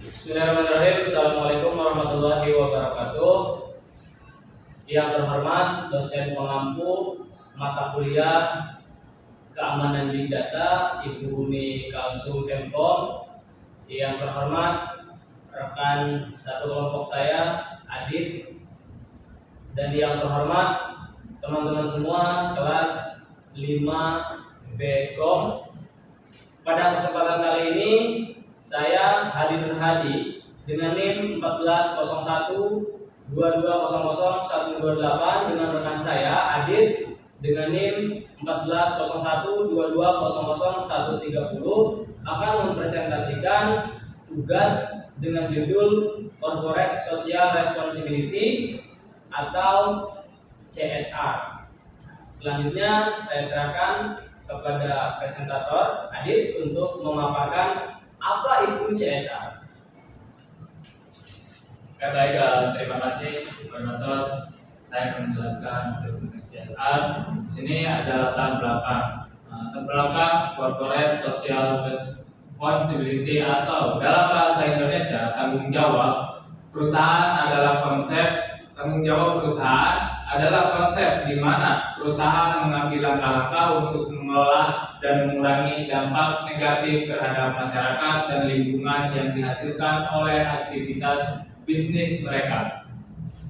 Bismillahirrahmanirrahim. Assalamualaikum warahmatullahi wabarakatuh. Yang terhormat dosen pengampu mata kuliah Keamanan Big Data Ibu Umi Kalsum Kemkom. Yang terhormat rekan satu kelompok saya Adit. Dan yang terhormat teman-teman semua kelas 5B.Com. Pada kesempatan kali ini saya Hadi Nur Hadi dengan NIM 140122000128 dengan rekan saya Adit dengan NIM 140122000130 akan mempresentasikan tugas dengan judul Corporate Social Responsibility atau CSR. Selanjutnya saya serahkan kepada presentator Adit untuk memaparkan apa itu CSR. Baik, terima kasih Koordinator. Saya akan menjelaskan tentang CSR. Di sini ada latar belakang. Latar belakang Corporate Social Responsibility atau dalam bahasa Indonesia tanggung jawab perusahaan adalah konsep. Tanggung jawab perusahaan adalah konsep di mana perusahaan mengambil langkah-langkah untuk mengelola dan mengurangi dampak negatif terhadap masyarakat dan lingkungan yang dihasilkan oleh aktivitas bisnis mereka.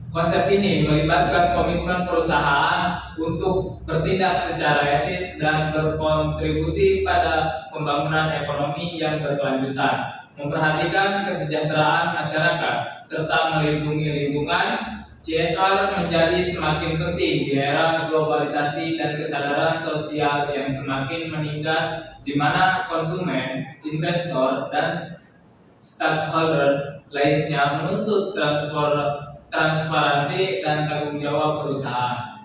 Konsep ini melibatkan komitmen perusahaan untuk bertindak secara etis dan berkontribusi pada pembangunan ekonomi yang berkelanjutan, memperhatikan kesejahteraan masyarakat, serta melindungi lingkungan. CSR menjadi semakin penting di era globalisasi dan kesadaran sosial yang semakin meningkat, di mana konsumen, investor, dan stakeholder lainnya menuntut transparansi dan tanggung jawab perusahaan.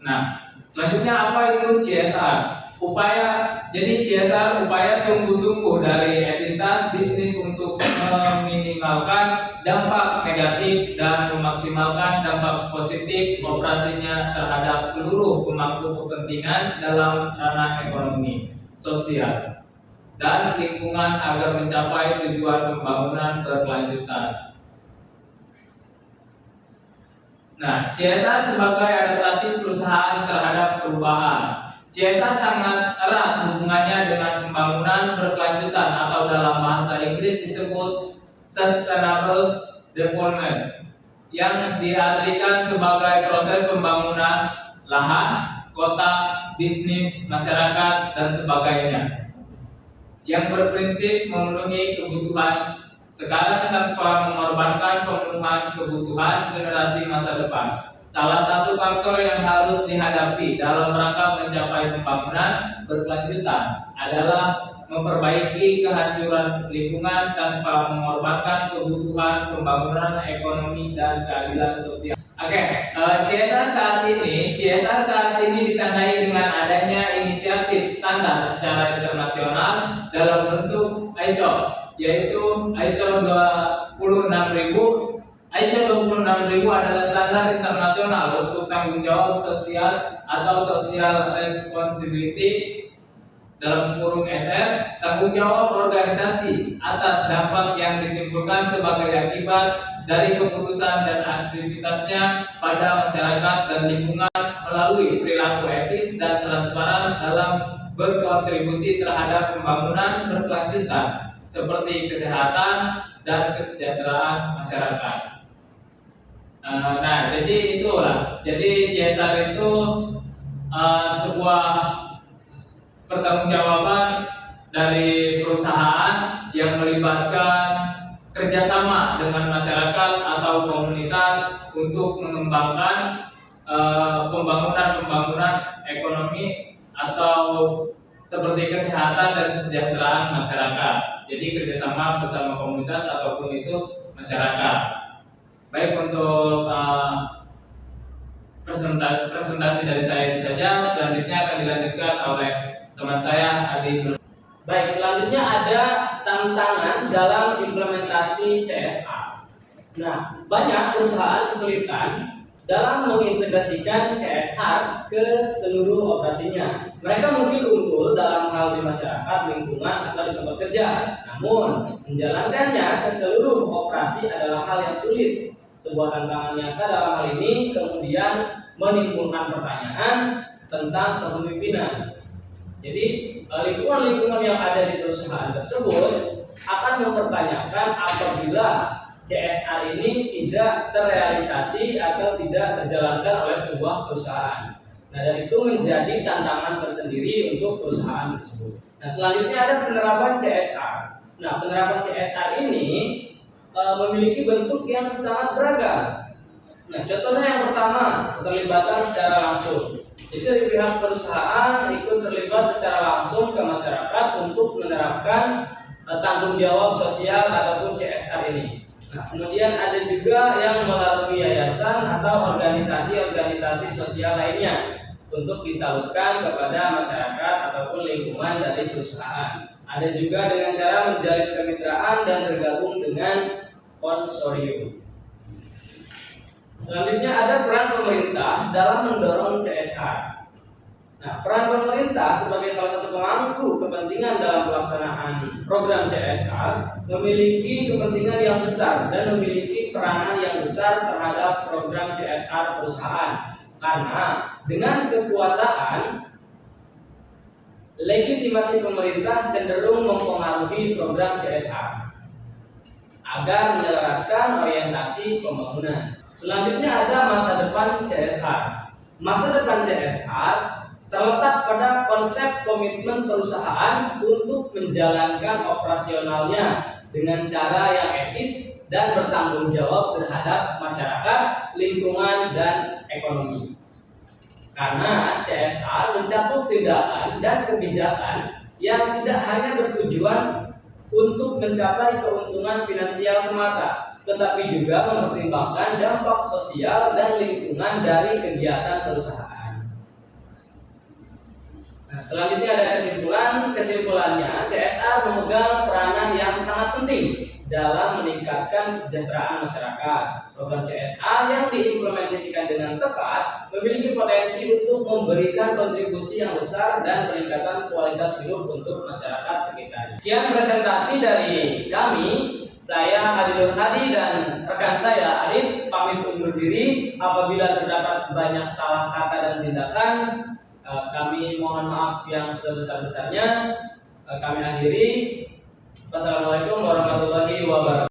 Nah, selanjutnya apa itu CSR? Jadi CSR upaya sungguh-sungguh dari entitas bisnis untuk meminimalkan dampak negatif dan memaksimalkan dampak positif operasinya terhadap seluruh pemangku kepentingan dalam ranah ekonomi, sosial, dan lingkungan agar mencapai tujuan pembangunan berkelanjutan. Nah, CSR sebagai adaptasi perusahaan terhadap perubahan. CSR sangat erat hubungannya dengan pembangunan berkelanjutan atau dalam bahasa Inggris disebut Sustainable Development, yang diartikan sebagai proses pembangunan lahan, kota, bisnis, masyarakat, dan sebagainya, yang berprinsip memenuhi kebutuhan sekarang tanpa mengorbankan pemenuhan kebutuhan generasi masa depan. Salah satu faktor yang harus dihadapi dalam rangka mencapai pembangunan berkelanjutan adalah memperbaiki kehancuran lingkungan tanpa mengorbankan kebutuhan pembangunan ekonomi dan keadilan sosial. CSR saat ini ditandai dengan adanya inisiatif standar secara internasional dalam bentuk ISO, yaitu ISO 26000. ISO 26000 adalah standar internasional untuk tanggung jawab sosial atau social responsibility dalam kurung SR, tanggung jawab organisasi atas dampak yang ditimbulkan sebagai akibat dari keputusan dan aktivitasnya pada masyarakat dan lingkungan melalui perilaku etis dan transparan dalam berkontribusi terhadap pembangunan berkelanjutan seperti kesehatan dan kesejahteraan masyarakat. Jadi itulah. Jadi CSR itu sebuah pertanggungjawaban dari perusahaan yang melibatkan kerjasama dengan masyarakat atau komunitas untuk mengembangkan pembangunan ekonomi atau seperti kesehatan dan kesejahteraan masyarakat. Jadi kerjasama bersama komunitas ataupun itu masyarakat. Baik, untuk presentasi dari saya ini saja. Selanjutnya akan dilanjutkan oleh teman saya Hadi. Baik, selanjutnya ada tantangan dalam implementasi CSR. Nah, banyak perusahaan kesulitan dalam mengintegrasikan CSR ke seluruh operasinya. Mereka mungkin unggul dalam hal di masyarakat, lingkungan, atau di tempat kerja. Namun, menjalankannya ke seluruh operasi adalah hal yang sulit. Sebuah tantangan nyata dalam hal ini kemudian menimbulkan pertanyaan tentang kepemimpinan. Jadi, lingkungan-lingkungan yang ada di perusahaan tersebut akan mempertanyakan apabila CSR ini tidak terrealisasi atau tidak terjalankan oleh sebuah perusahaan. Nah, dan itu menjadi tantangan tersendiri untuk perusahaan tersebut. Nah, selanjutnya ada penerapan CSR. Nah, penerapan CSR ini memiliki bentuk yang sangat beragam. Nah, contohnya yang pertama, keterlibatan secara langsung. Jadi dari pihak perusahaan ikut terlibat secara langsung ke masyarakat untuk menerapkan tanggung jawab sosial ataupun CSR ini. Nah, kemudian ada juga yang melalui yayasan atau organisasi-organisasi sosial lainnya untuk disalurkan kepada masyarakat ataupun lingkungan dari perusahaan. Ada juga dengan cara menjalin kemitraan dan bergabung dengan konsorsium. Selanjutnya ada peran pemerintah dalam mendorong CSR. Nah, peran pemerintah sebagai salah satu pemangku kepentingan dalam pelaksanaan program CSR memiliki kepentingan yang besar dan memiliki peranan yang besar terhadap program CSR perusahaan. Karena dengan kekuasaan, legitimasi pemerintah cenderung mempengaruhi program CSR agar menyelaraskan orientasi pembangunan. Selanjutnya ada masa depan CSR. Masa depan CSR terletak pada konsep komitmen perusahaan untuk menjalankan operasionalnya dengan cara yang etis dan bertanggung jawab terhadap masyarakat, lingkungan, dan ekonomi. Karena CSR mencakup tindakan dan kebijakan yang tidak hanya bertujuan untuk mencapai keuntungan finansial semata, tetapi juga mempertimbangkan dampak sosial dan lingkungan dari kegiatan perusahaan. Nah, selanjutnya ada kesimpulan. Kesimpulannya, CSR memegang peranan yang sangat penting dalam meningkatkan kesejahteraan masyarakat. Program CSR yang diimplementasikan dengan tepat memiliki potensi untuk memberikan kontribusi yang besar dan peningkatan kualitas hidup untuk masyarakat sekitarnya. Sekian presentasi dari kami. Saya Hadi Nur Hadi dan rekan saya Arif pamit undur diri. Apabila terdapat banyak salah kata dan tindakan, kami mohon maaf yang sebesar-besarnya. Kami akhiri. Wassalamualaikum warahmatullahi wabarakatuh.